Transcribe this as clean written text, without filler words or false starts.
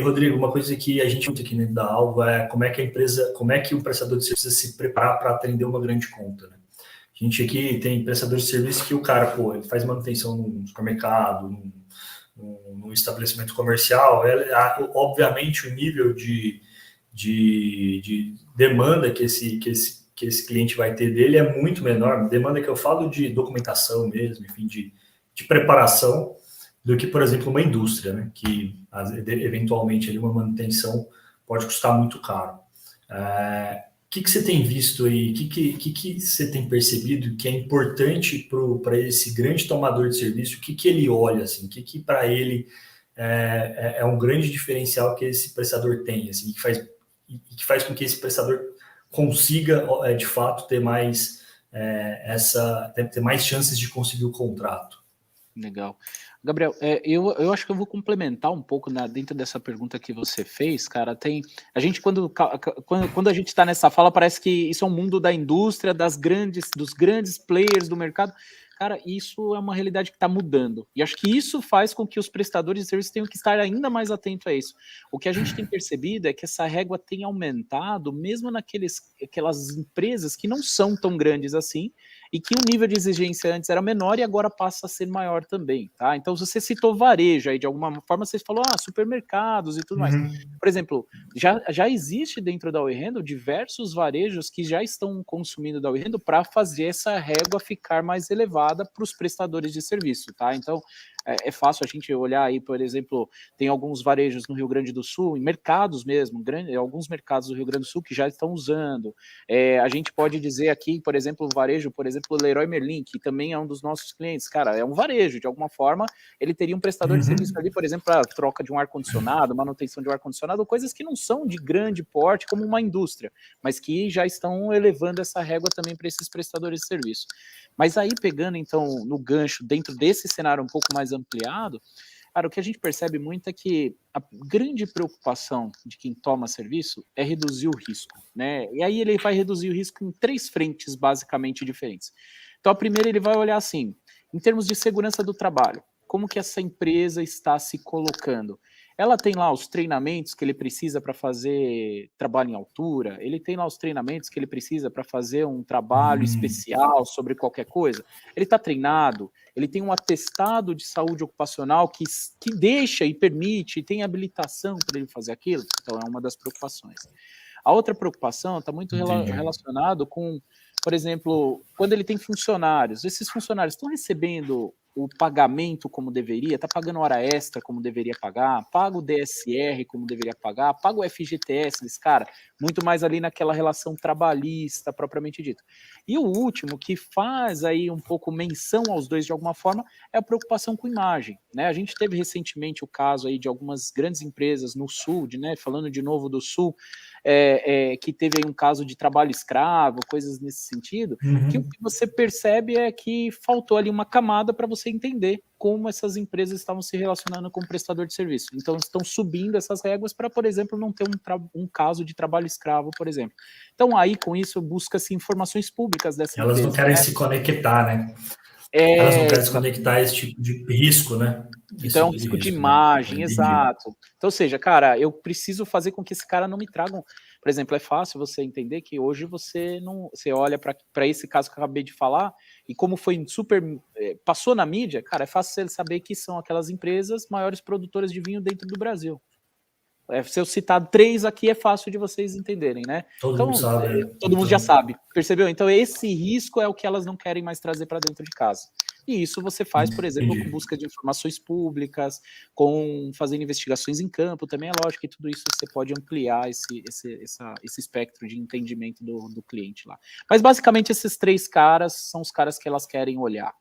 Rodrigo, uma coisa que a gente muito aqui dentro da Alvo é como é que a empresa, como é que o prestador de serviço se preparar para atender uma grande conta, né? A gente aqui tem prestador de serviço que o cara, pô, ele faz manutenção num supermercado, num estabelecimento comercial, obviamente o nível de demanda que esse cliente vai ter dele é muito menor. Demanda que eu falo de documentação mesmo, enfim, de preparação, do que, por exemplo, uma indústria, né? Que eventualmente ali, uma manutenção pode custar muito caro. O que você tem visto aí? O que você tem percebido que é importante para esse grande tomador de serviço? O que ele olha, assim? O que para ele é um grande diferencial que esse prestador tem, assim, que faz com que esse prestador consiga, de fato, ter mais ter mais chances de conseguir o contrato? Legal. Gabriel, eu acho que eu vou complementar um pouco dentro dessa pergunta que você fez, cara. A gente, quando a gente está nessa fala, parece que isso é um mundo da indústria, dos grandes players do mercado. Cara, isso é uma realidade que está mudando. E acho que isso faz com que os prestadores de serviço tenham que estar ainda mais atentos a isso. O que a gente tem percebido é que essa régua tem aumentado, mesmo aquelas empresas que não são tão grandes assim, e que o nível de exigência antes era menor e agora passa a ser maior também, tá? Então, você citou varejo aí, de alguma forma você falou, supermercados e tudo mais. Por exemplo, já existe dentro da Oi Handle diversos varejos que já estão consumindo da Oi Handle para fazer essa régua ficar mais elevada para os prestadores de serviço, tá? Então, é fácil a gente olhar aí, por exemplo, tem alguns varejos no Rio Grande do Sul, em mercados mesmo, alguns mercados do Rio Grande do Sul que já estão usando. A gente pode dizer aqui, por exemplo, o varejo, por exemplo, o Leroy Merlin, que também é um dos nossos clientes. Cara, é um varejo, de alguma forma, ele teria um prestador de serviço ali, por exemplo, para troca de um ar-condicionado, manutenção de um ar-condicionado, coisas que não são de grande porte, como uma indústria, mas que já estão elevando essa régua também para esses prestadores de serviço. Mas aí, pegando, então, no gancho, dentro desse cenário um pouco mais ampliado, cara, o que a gente percebe muito é que a grande preocupação de quem toma serviço é reduzir o risco, né? E aí ele vai reduzir o risco em 3 frentes basicamente diferentes. Então, a primeira, ele vai olhar assim, em termos de segurança do trabalho, como que essa empresa está se colocando? Ela tem lá os treinamentos que ele precisa para fazer trabalho em altura, ele tem lá os treinamentos que ele precisa para fazer um trabalho especial sobre qualquer coisa, ele está treinado, ele tem um atestado de saúde ocupacional que deixa e permite, e tem habilitação para ele fazer aquilo, então é uma das preocupações. A outra preocupação está muito relacionado com, por exemplo, quando ele tem funcionários, esses funcionários estão recebendo o pagamento como deveria, está pagando hora extra como deveria pagar, paga o DSR como deveria pagar, paga o FGTS, cara, muito mais ali naquela relação trabalhista propriamente dita. E o último, que faz aí um pouco menção aos dois de alguma forma, é a preocupação com imagem, né? A gente teve recentemente o caso aí de algumas grandes empresas no Sul, né, falando de novo do Sul, que teve aí um caso de trabalho escravo, coisas nesse sentido, que o que você percebe é que faltou ali uma camada para você entender como essas empresas estavam se relacionando com o prestador de serviço. Então, estão subindo essas réguas para, por exemplo, não ter um caso de trabalho escravo, por exemplo. Então, aí, com isso, busca-se informações públicas dessa empresa. Elas não querem se conectar, né? Elas não querem se conectar a esse tipo de risco, né? Então, é um risco de imagem, exato. Então, ou seja, cara, eu preciso fazer com que esse cara não me traga Por exemplo, é fácil você entender que hoje você olha para esse caso que eu acabei de falar, e como foi passou na mídia, cara, é fácil você saber que são aquelas empresas maiores produtoras de vinho dentro do Brasil. Se eu citar 3 aqui, é fácil de vocês entenderem, né? Todo mundo sabe. Todo mundo já sabe, percebeu? Então, esse risco é o que elas não querem mais trazer para dentro de casa. E isso você faz, por exemplo, com busca de informações públicas, fazendo investigações em campo, também é lógico que tudo isso você pode ampliar esse espectro de entendimento do cliente lá. Mas, basicamente, esses 3 caras são os caras que elas querem olhar.